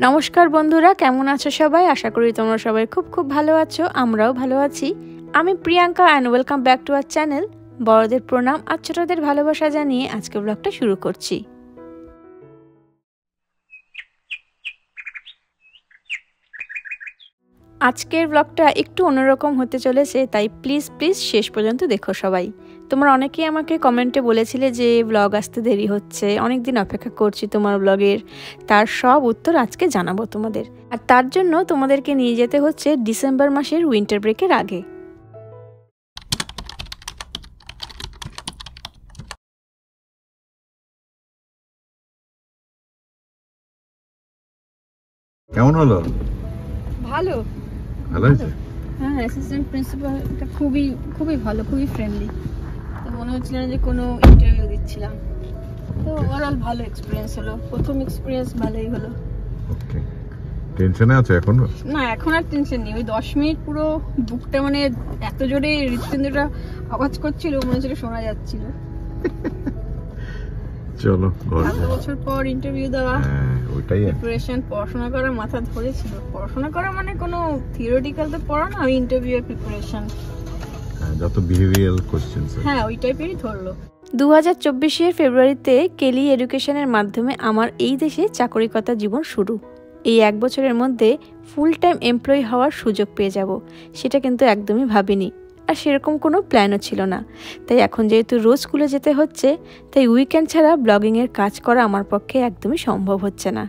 নমস্কার বন্ধুরা, কেমন আছো সবাই? আশা করি তোমরা সবাই খুব খুব ভালো আছো। আমরাও ভালো আছি। আমি Priyanka and welcome back to our channel. বড়দের প্রণাম আর ছোটদের ভালোবাসা জানিয়ে আজকে ব্লগটা শুরু করছি। আজকের ব্লগটা একটু অন্যরকম হতে চলেছে, তাই প্লিজ শেষ পর্যন্ত দেখো সবাই। তোমরা অনেকেই আমাকে কমেন্টে বলেছিলে যে ব্লগ আসতে দেরি হচ্ছে, অনেক দিন অপেক্ষা করছি তোমার ব্লগের। তার সব উত্তর আজকে জানাবো তোমাদের। আর তার জন্য তোমাদেরকে নিয়ে যেতে হচ্ছে ডিসেম্বর মাসের উইন্টার ব্রেকের আগে। কেমন হলো? ভালো ভালো হয়েছে। হ্যাঁ, অ্যাসিস্ট্যান্ট প্রিন্সিপালটা খুবই ভালো, খুবই ফ্রেন্ডলি। তো মনে হচ্ছিল না যে কোনো ইন্টারভিউ দিচ্ছিলাম। তো ওভারঅল ভালো এক্সপিরিয়েন্স হলো, প্রথম এক্সপিরিয়েন্স ভালোই হলো। ওকে, টেনশনে আছো এখন? না, এখন আর টেনশন নেই। ওই 10 মিনিট পুরো বুকটা মানে এত জোরে হৃৎপিণ্ডটা আওয়াজ করছিল, মনে হচ্ছিল শোনা যাচ্ছিল। চলো, এত বছর পর ইন্টারভিউ দেওয়া, ওইটাই প্রিপারেশন, পড়াশোনা করা মাথা ধরেছিল। পড়াশোনা করা মানে কোনো থিওরিটিক্যাল তো পড়া না, ইন্টারভিউ এর প্রিপারেশন, যত বিহেভিয়ারাল কোশ্চেনস, হ্যাঁ ওই টাইপেরই ধরলো। 2024 ফেব্রুয়ারিতে কেলি এডুকেশনের মাধ্যমে আমার এই দেশে চাকরিকতা জীবন শুরু। এই 1 বছরের মধ্যে ফুল টাইম এমপ্লয়ি হওয়ার সুযোগ পেয়ে যাব, সেটা কিন্তু একদমই ভাবিনি। আর সেরকম কোনো প্ল্যানও ছিল না। তাই এখন যেহেতু রোজ স্কুলে যেতে হচ্ছে, তাই উইকেন্ড ছাড়া ব্লগিংয়ের কাজ করা আমার পক্ষে একদমই সম্ভব হচ্ছে না।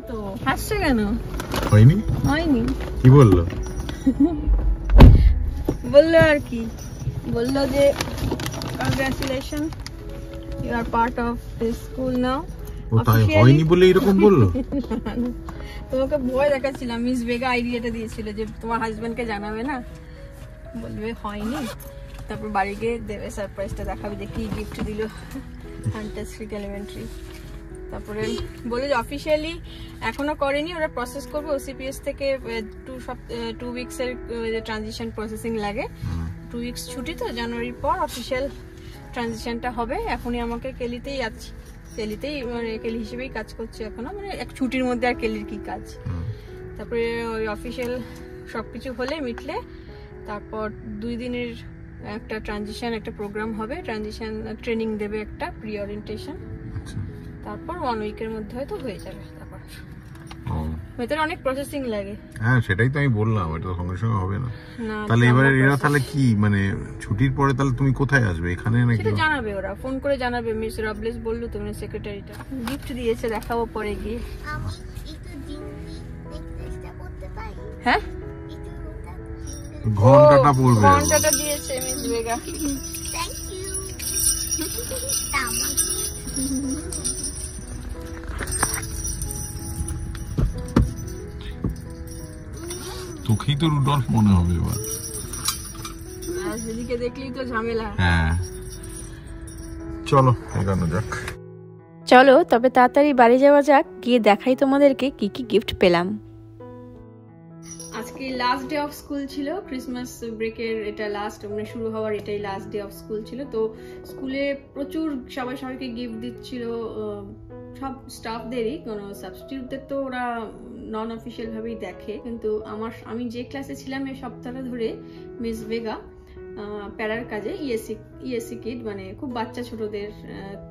তো হাসছে কেন? হয়নি? কি বললো? বললো আর কি, বললো যে congratulation, you are part of this school now. ও তাই হয়নি বলে এরকম বললো? তোমাকে ভয় দেখাচ্ছিলাম। মিস বেগা আইডিয়াটা দিয়েছিল যে তোমার হাজবেন্ডকে জানাবে না, বলবে হয়নি, তারপর বাড়ি গিয়ে দেবে সারপ্রাইজটা দেখাবে যে কি গিফট দিল ফ্যান্টাস্টিক এলিমেন্টারি। তারপরে বলে যে অফিসিয়ালি এখনো করেনি, ওরা প্রসেস করবে ওসিপিএস থেকে 2 উইকসের ট্রানজিশন প্রসেসিং লাগে। 2 উইকস ছুটি, তো জানুয়ারির পর অফিসিয়াল ট্রানজিশনটা হবে। এখনই আমাকে কেলিতেই আছি, কেলিতেই মানে কেলি হিসেবেই কাজ করছি এখনো, মানে এক ছুটির মধ্যে আর কেলির কি কাজ। তারপরে ওই অফিসিয়াল সবকিছু হলে মিটলে তারপর 2 দিনের একটা ট্রানজিশন একটা প্রোগ্রাম হবে, ট্রানজিশন ট্রেনিং দেবে একটা প্রি ওরিয়েন্টেশন। তারপর 1 উইকের মধ্যে হয়তো হয়ে যাবে। তারপর ভেতরে অনেক প্রসেসিং লাগে। হ্যাঁ, সেটাই তো আমি বললাম, এটা সঙ্গে সঙ্গে হবে না। তাহলে এবারে এরা তাহলে কি মানে ছুটির পরে তাহলে তুমি কোথায় আসবে? এখানে নাকি? সেটা জানাবে ওরা, ফোন করে জানাবে। মিস রবলেস বললো, তুমি সেক্রেটারিটা গিফট দিয়েছে, দেখাবো পরে গিয়ে। হ্যাঁ, ঘন্টাটা পড়বে। ঘন্টাটা দিয়েছে মিস বেগা। তোকেই তো রুডলফ মনে হবে এবার। দিদিকে দেখলেই তো ঝামেলা। হ্যাঁ, চলো এগানো যাক। চলো তবে তাড়াতাড়ি বাড়ি যাওয়া যাক, গিয়ে দেখাই তোমাদেরকে কি কি গিফট পেলাম। আজকে লাস্ট ডে অফ স্কুল ছিল, ক্রিসমাস ব্রেকের এটা লাস্ট, মানে শুরু হওয়ার এটাই লাস্ট ডে অফ স্কুল ছিল। তো স্কুলে প্রচুর সবাইকে গিফট দিচ্ছিল, সব স্টাফদেরই, কোনো সাবস্টিটিউটদের তো ওরা নন অফিসিয়াল ভাবেই দেখে। কিন্তু আমি যে ক্লাসে ছিলাম এই সপ্তাহটা ধরে মিস বেগা প্যারার কাজে ইএসসি কিড, মানে খুব বাচ্চা ছোটদের,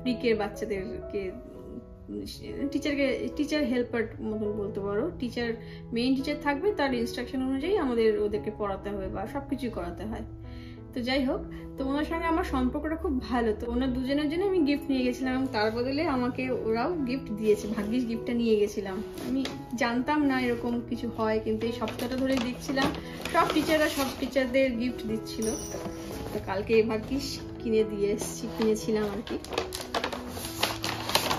প্রিকের বাচ্চাদেরকে টিচার হেল্পার মতন বলতে পারো। মেইন টিচার থাকবে, তার ইনস্ট্রাকশন অনুযায়ী আমাদের ওদেরকে পড়াতে হবে বা সবকিছু করাতে হয়। তো যাই হোক, তো ওনার সঙ্গে আমার সম্পর্কটা খুব ভালো। তো ওনার দুজনের জন্য আমি গিফট নিয়ে গেছিলাম এবং তার বদলে আমাকে ওরাও গিফট দিয়েছে। ভাগ্যিস গিফটটা নিয়ে গেছিলাম, আমি জানতাম না এরকম কিছু হয়, কিন্তু এই সপ্তাহটা ধরে দেখছিলাম সব টিচারদের গিফট দিচ্ছিল। তো কালকে ভাগ্যিস কিনেছিলাম আর কি।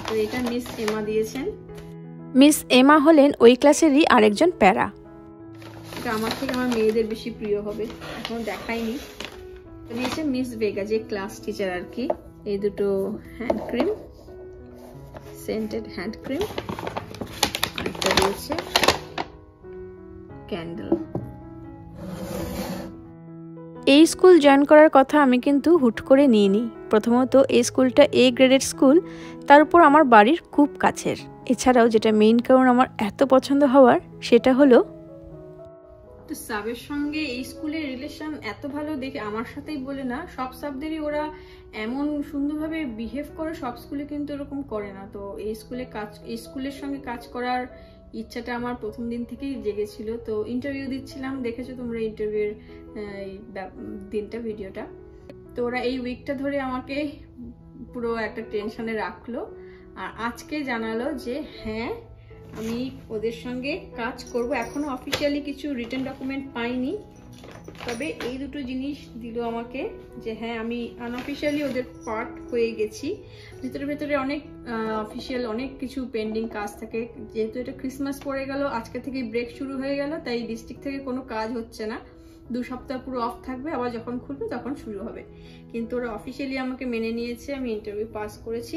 তো এটা মিস এমা দিয়েছেন। মিস এমা হলেন ওই ক্লাসেরই আরেকজন প্যারা। এটা আমার থেকে আমার মেয়েদের বেশি প্রিয় হবে, এখন দেখাইনি। দিয়েছে মিস বেগা, যে ক্লাস টিচার আর কি। এই দুটো hand cream, scented hand cream, আরেকটা দিয়েছে ক্যান্ডেল। এই স্কুল জয়েন করার কথা আমি কিন্তু হুট করে নিইনি। প্রথমত এই স্কুলটা A গ্রেডের স্কুল, তার উপর আমার বাড়ির খুব কাছের। এছাড়াও যেটা মেইন কারণ আমার এত পছন্দ হওয়ার সেটা হলো তো সাবের সঙ্গে এই স্কুলের রিলেশন এত ভালো দেখে, আমার সাথেই বলে না, সব সাবদেরই ওরা এমন সুন্দরভাবে বিহেভ করে, সব স্কুলে কিন্তু এরকম করে না। তো এই স্কুলের সঙ্গে কাজ করার ইচ্ছাটা আমার প্রথম দিন থেকেই জেগেছিল। তো ইন্টারভিউ দিচ্ছিলাম, দেখেছো তোমরা ইন্টারভিউর দিনটা, ভিডিওটা। তো ওরা এই উইকটা ধরে আমাকে পুরো একটা টেনশনে রাখলো, আর আজকে জানালো যে হ্যাঁ আমি ওদের সঙ্গে কাজ করব। এখনো অফিসিয়ালি কিছু রিটেন ডকুমেন্ট পাইনি, তবে এই দুটো জিনিস দিল আমাকে যে হ্যাঁ আমি আনঅফিসিয়ালি ওদের পার্ট হয়ে গেছি। ভেতরে ভেতরে অনেক অফিসিয়াল অনেক কিছু পেন্ডিং কাজ থাকে, যেহেতু এটা ক্রিসমাস পড়ে গেল, আজকে থেকে ব্রেক শুরু হয়ে গেল, তাই ডিস্ট্রিক্ট থেকে কোনো কাজ হচ্ছে না। 2 সপ্তাহ পুরো অফ থাকবে, আবার যখন খুলবে তখন শুরু হবে। কিন্তু ওরা অফিসিয়ালি আমাকে মেনে নিয়েছে, আমি ইন্টারভিউ পাস করেছি,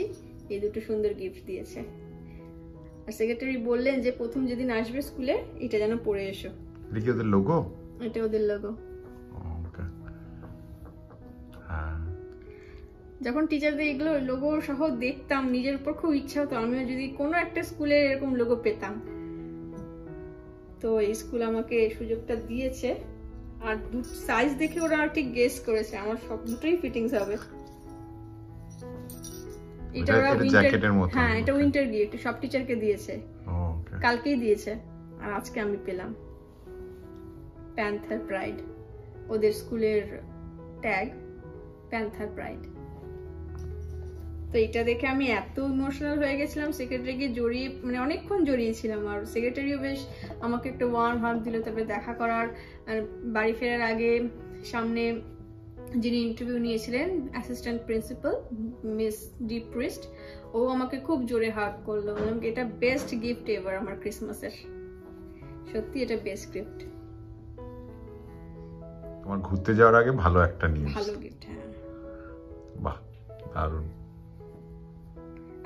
এই দুটো সুন্দর গিফট দিয়েছে। আর সেক্রেটারি বললেন যে প্রথম যেদিন আসবে স্কুলে এটা যেন পরে এসো। এটা কি ওদের লোগো? এটা ওদের লোগো। ওকে। হ্যাঁ, যখন টিচারদের এগুলো লোগো সহ দেখতাম, নিজের উপর খুব ইচ্ছা হতো আমিও যদি কোনো একটা স্কুলে এরকম লোগো পেতাম। তো এই স্কুল আমাকে সুযোগটা দিয়েছে, আর সাইজ দেখে ওরা ঠিক গেস করেছে আমার সব দুটোই ফিটিংস হবে। এটা ওরা জ্যাকেটের মতো, হ্যাঁ এটা উইন্টার গিফট, সব টিচারকে দিয়েছে। ওকে, কালকেই দিয়েছে, আর আজকে আমি পেলাম। প্যান্থার প্রাইড, ওদের স্কুলের ট্যাগ প্যান্থার প্রাইড। তো এটা দেখে আমি এত ইমোশনাল হয়ে গেছিলাম, সেক্রেটারিকে জড়িয়ে মানে অনেকক্ষণ জড়িয়েছিলাম। আর সেক্রেটারিও বেশ আমাকে একটা ওয়ার্ম হাগ দিল। তারপরে দেখা করার বাড়ি ফেরার আগে সামনে যিনি ইন্টারভিউ নিয়েছিলেন assistant principal miss D Priest, ও আমাকে খুব জোরে হাগ করলো। বললাম এটা বেস্ট গিফট এভার আমার ক্রিসমাসের, সত্যি এটা বেস্ট গিফট। তোমার ঘুরতে যাওয়ার আগে ভালো একটা নিউজ, ভালো গিফট। হ্যাঁ, বাহ দারুণ।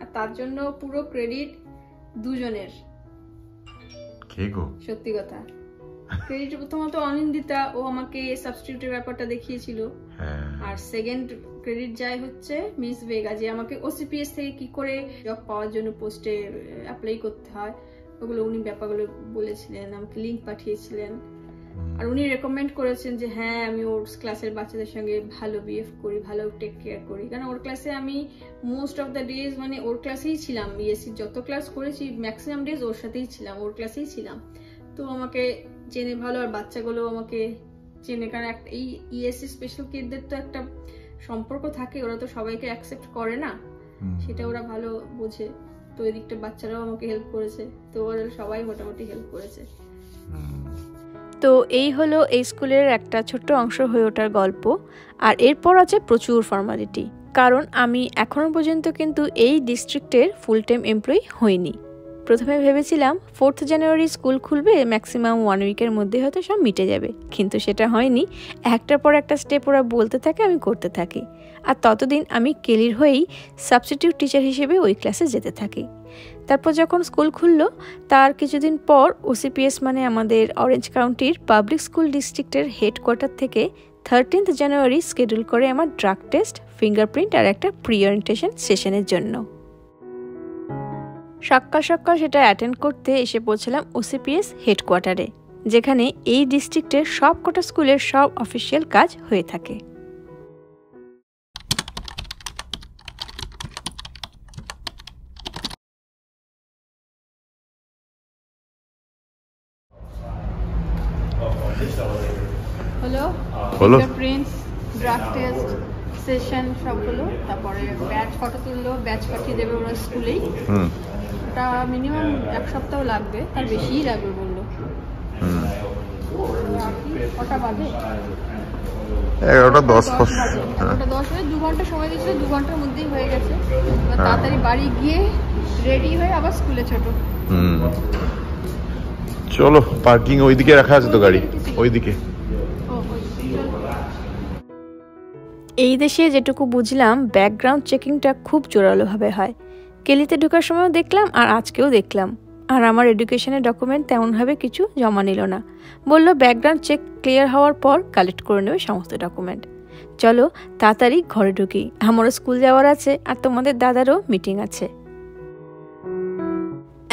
আর তার জন্য পুরো ক্রেডিট দুজনের। কে গো? সত্যি কথা, ক্রেডিট প্রথমত অনিন্দিতা, ও আমাকে সাবস্টিটিউটের ব্যাপারটা দেখিয়েছিল। আর সেকেন্ড ক্রেডিট যায় হচ্ছে মিস ভেগা, যে আমাকে ওসিপিএস থেকে কি করে জব পাওয়ার জন্য পোস্টে অ্যাপ্লাই করতে হয় ওগুলো উনি ব্যাপারগুলো বলেছিলেন, আমাকে লিংক পাঠিয়েছিলেন। আর উনি রেকমেন্ড করেছেন যে হ্যাঁ আমি ওর ক্লাসের বাচ্চাদের সঙ্গে ভালো বিহেভ করি, ভালো টেক কেয়ার করি। কারণ ওর ক্লাসে আমি মোস্ট অফ দ্য ডেজ মানে ওর ক্লাসেই ছিলাম, ইএসসি যত ক্লাস করেছি ম্যাক্সিমাম ডেজ ওর সাথেই ছিলাম, ওর ক্লাসেই ছিলাম। তো আমাকে চেনে ভালো, আর বাচ্চাগুলো আমাকে চেনে। কারণ একটা এই ইএসসি স্পেশাল কিডদের তো একটা সম্পর্ক থাকে, ওরা তো সবাইকে অ্যাকসেপ্ট করে না, সেটা ওরা ভালো বোঝে। তো এদিকটা বাচ্চারাও আমাকে হেল্প করেছে, তো ওরা সবাই মোটামুটি হেল্প করেছে। তো এই হলো এই স্কুলের একটা ছোট্ট অংশ হয়ে ওঠার গল্প। আর এরপর আছে প্রচুর ফর্মালিটি, কারণ আমি এখনো পর্যন্ত কিন্তু এই ডিস্ট্রিক্টের ফুল টাইম এমপ্লয়ি হইনি। প্রথমে ভেবেছিলাম 4th জানুয়ারি স্কুল খুলবে, ম্যাক্সিমাম 1 উইকের মধ্যে হয়তো সব মিটে যাবে, কিন্তু সেটা হয়নি। একটার পর একটা স্টেপ ওরা বলতে থাকে, আমি করতে থাকি। আর ততদিন আমি কেলির হয়েই সাবস্টিটিউট টিচার হিসেবে ওই ক্লাসে যেতে থাকি। তারপর যখন স্কুল খুললো তার কিছুদিন পর ওসিপিএস মানে আমাদের অরেঞ্জ কাউন্টির পাবলিক স্কুল ডিস্ট্রিক্টের হেডকোয়ার্টার থেকে 13th জানুয়ারি শিডিউল করে আমার ড্রাগ টেস্ট, ফিঙ্গারপ্রিন্ট আর একটা প্রি ওরিয়েন্টেশন সেশনের জন্য। সকাল সকাল সেটা অ্যাটেন্ড করতে এসে পৌঁছলাম ওসিপিএস হেডকোয়ার্টারে, যেখানে এই ডিস্ট্রিক্টের সব কটা স্কুলের সব অফিসিয়াল কাজ হয়ে থাকে। হলো ফিঙ্গারপ্রিন্টস, ড্রাগ টেস্ট সেশন সব হলো। তারপরে ব্যাচ ফটো তুললো, ব্যাচ পাঠিয়ে দেবে ওরা স্কুলেই। ওটা মিনিমাম 1 সপ্তাহ লাগবে, তার বেশিই লাগবে বললো। কটা বাজে? 11:10 বাজে। 11:10 2 ঘন্টা সময় দিয়েছিল, 2 ঘন্টার মধ্যেই হয়ে গেছে। তাড়াতাড়ি বাড়ি গিয়ে রেডি হয়ে আবার স্কুলে ছোট। চলো, পার্কিং ওইদিকে রাখা আছে তো গাড়ি, ওইদিকে। এই দেশে যেটুকু বুঝলাম ব্যাকগ্রাউন্ড চেকিংটা খুব জোরালোভাবে হয়। কেলিতে ঢোকার সময়ও দেখলাম আর আজকেও দেখলাম। আর আমার এডুকেশনের ডকুমেন্ট তেমনভাবে কিছু জমা নিল না, বলল ব্যাকগ্রাউন্ড চেক ক্লিয়ার হওয়ার পর কালেক্ট করে নেবে সমস্ত ডকুমেন্ট। চলো তাড়াতাড়ি ঘরে ঢুকি, আমারও স্কুল যাওয়ার আছে আর তোমাদের দাদারও মিটিং আছে।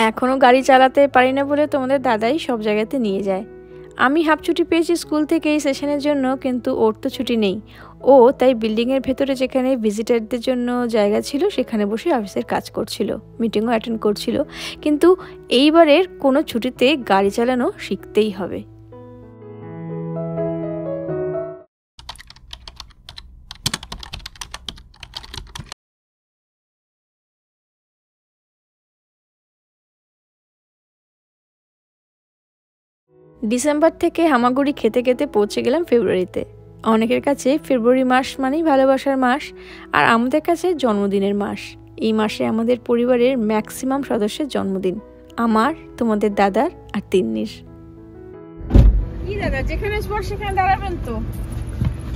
এখনও গাড়ি চালাতে পারি না বলে তোমাদের দাদাই সব জায়গাতে নিয়ে যায়। আমি হাফ ছুটি পেয়েছি স্কুল থেকে এই সেশনের জন্য, কিন্তু ওর তো ছুটি নেই। ও তাই বিল্ডিংয়ের ভেতরে যেখানে ভিজিটারদের জন্য জায়গা ছিল সেখানে বসে অফিসের কাজ করছিল, মিটিংও অ্যাটেন্ড করছিল। কিন্তু এইবারের কোনো ছুটিতে গাড়ি চালানো শিখতেই হবে। ডিসেম্বর থেকে হামাগুড়ি খেতে খেতে পৌঁছে গেলাম ফেব্রুয়ারিতে। অনেকের কাছে ফেব্রুয়ারি মাস মানেই ভালোবাসার মাস, আর আমাদের কাছে জন্মদিনের মাস। এই মাসে আমাদের পরিবারের ম্যাক্সিমাম সদস্যের জন্মদিন, আমার, তোমাদের দাদার আর তিন্নির। কি দাদা, যেখানে স্পট সেখানে দাঁড়াবেন তো।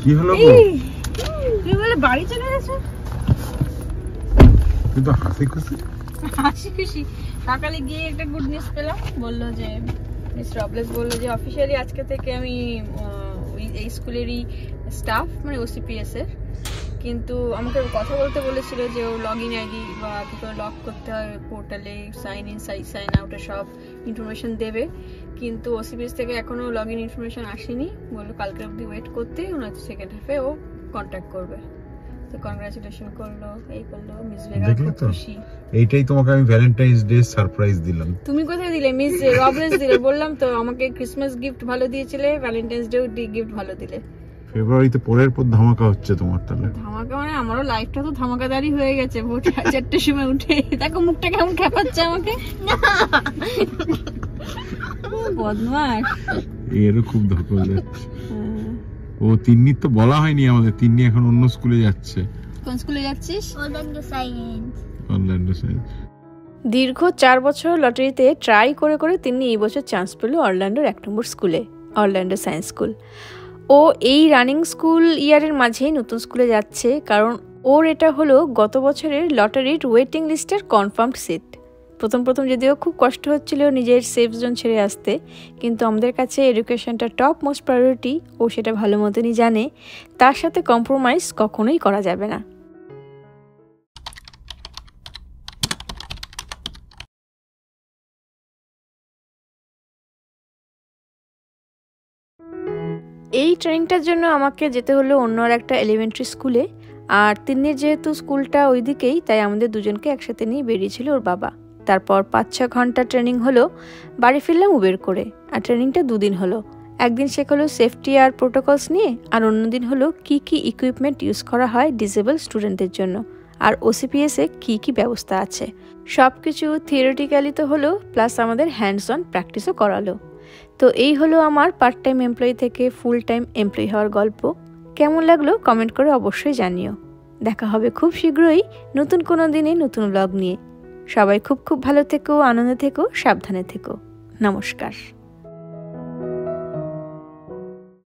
কি হলো তুই বলে বাড়ি চলে গেছো, কিন্তু হাসি খুশি সকালে গিয়ে একটা গুড নিউজ পেলাম। বললো যে মিস রবলেস বললো যে অফিসিয়ালি আজকে থেকে আমি এই স্কুলেরই স্টাফ, মানে ওসিপিএস এর। কিন্তু আমাকে কথা বলতে বলেছিল যে ও লগ ইন আইডি বা কি করে লগ করতে হয় পোর্টালে, সাইন ইন সাইন আউটের সব ইনফরমেশন দেবে। কিন্তু ওসিপিএস থেকে এখনো লগ ইন ইনফরমেশন আসেনি, বললো কালকে অব্দি ওয়েট করতে, ওনার সেকেন্ড হাফে ও কন্ট্যাক্ট করবে। তো কংগ্রাচুলেশন করলো, এই করলো। মিস ভেগা খুব খুশি। এইটাই তোমাকে আমি ভ্যালেন্টাইন্স ডে সারপ্রাইজ দিলাম। তুমি কোথায় দিলে? মিস রবলেস দিলে। বললাম তো আমাকে ক্রিসমাস গিফট ভালো দিয়েছিলে, ভ্যালেন্টাইন্স ডে গিফট ভালো দিলে। ফেব্রুয়ারিতে পরের পর ধামাকা হচ্ছে তোমার। তাহলে ধামাকা মানে আমারও লাইফটা তো ধামাকাদারি হয়ে গেছে। ভোর 4টার সময় উঠে দেখো মুখটা কেমন খেপাচ্ছে আমাকে। বদমাশ, এরও খুব ধকল যাচ্ছে। ও তিন্নির তো বলা হয়নি আমাদের, তিন্নি এখন অন্য স্কুলে যাচ্ছে। কোন স্কুলে যাচ্ছিস? Orlando science. দীর্ঘ 4 বছর লটারিতে ট্রাই করে করে তিনি এই বছর চান্স পেল অরল্যান্ডোর 1 নম্বর স্কুলে, অরল্যান্ডো সায়েন্স স্কুল। ও এই রানিং স্কুল ইয়ারের মাঝেই নতুন স্কুলে যাচ্ছে, কারণ ওর এটা হলো গত বছরের লটারির ওয়েটিং লিস্টের কনফার্মড সিট। প্রথম যদিও খুব কষ্ট হচ্ছিল নিজের সেফ জোন ছেড়ে আসতে, কিন্তু আমাদের কাছে এডুকেশনটা টপ মোস্ট প্রায়োরিটি, ও সেটা ভালো মতনই জানে। তার সাথে কম্প্রোমাইজ কখনোই করা যাবে না। এই ট্রেনিংটার জন্য আমাকে যেতে হলো অন্য আর একটা এলিমেন্টারি স্কুলে, আর তিন্নির যেহেতু স্কুলটা ওই দিকেই, তাই আমাদের দুজনকে একসাথে নিয়ে বেরিয়েছিল ওর বাবা। তারপর 5-6 ঘন্টা ট্রেনিং হলো, বাড়ি ফিরলাম উবের করে। আর ট্রেনিংটা 2 দিন হলো। একদিন শেখালো সেফটি আর প্রোটোকলস নিয়ে, আর অন্যদিন হলো কি ইকুইপমেন্ট ইউজ করা হয় ডিসেবল স্টুডেন্টদের জন্য, আর ওসিপিএসে কি ব্যবস্থা আছে। সব কিছু থিওরিটিক্যালি তো হলো, প্লাস আমাদের হ্যান্ডস অন প্র্যাকটিসও করালো। তো এই হলো আমার পার্ট টাইম এমপ্লয়ি থেকে ফুল টাইম এমপ্লয়ি হওয়ার গল্প। কেমন লাগলো কমেন্ট করে অবশ্যই জানিও। দেখা হবে খুব শীঘ্রই নতুন কোনো দিনে নতুন ব্লগ নিয়ে। সবাই খুব ভালো থেকো, আনন্দে থেকো, সাবধানে থেকো। নমস্কার।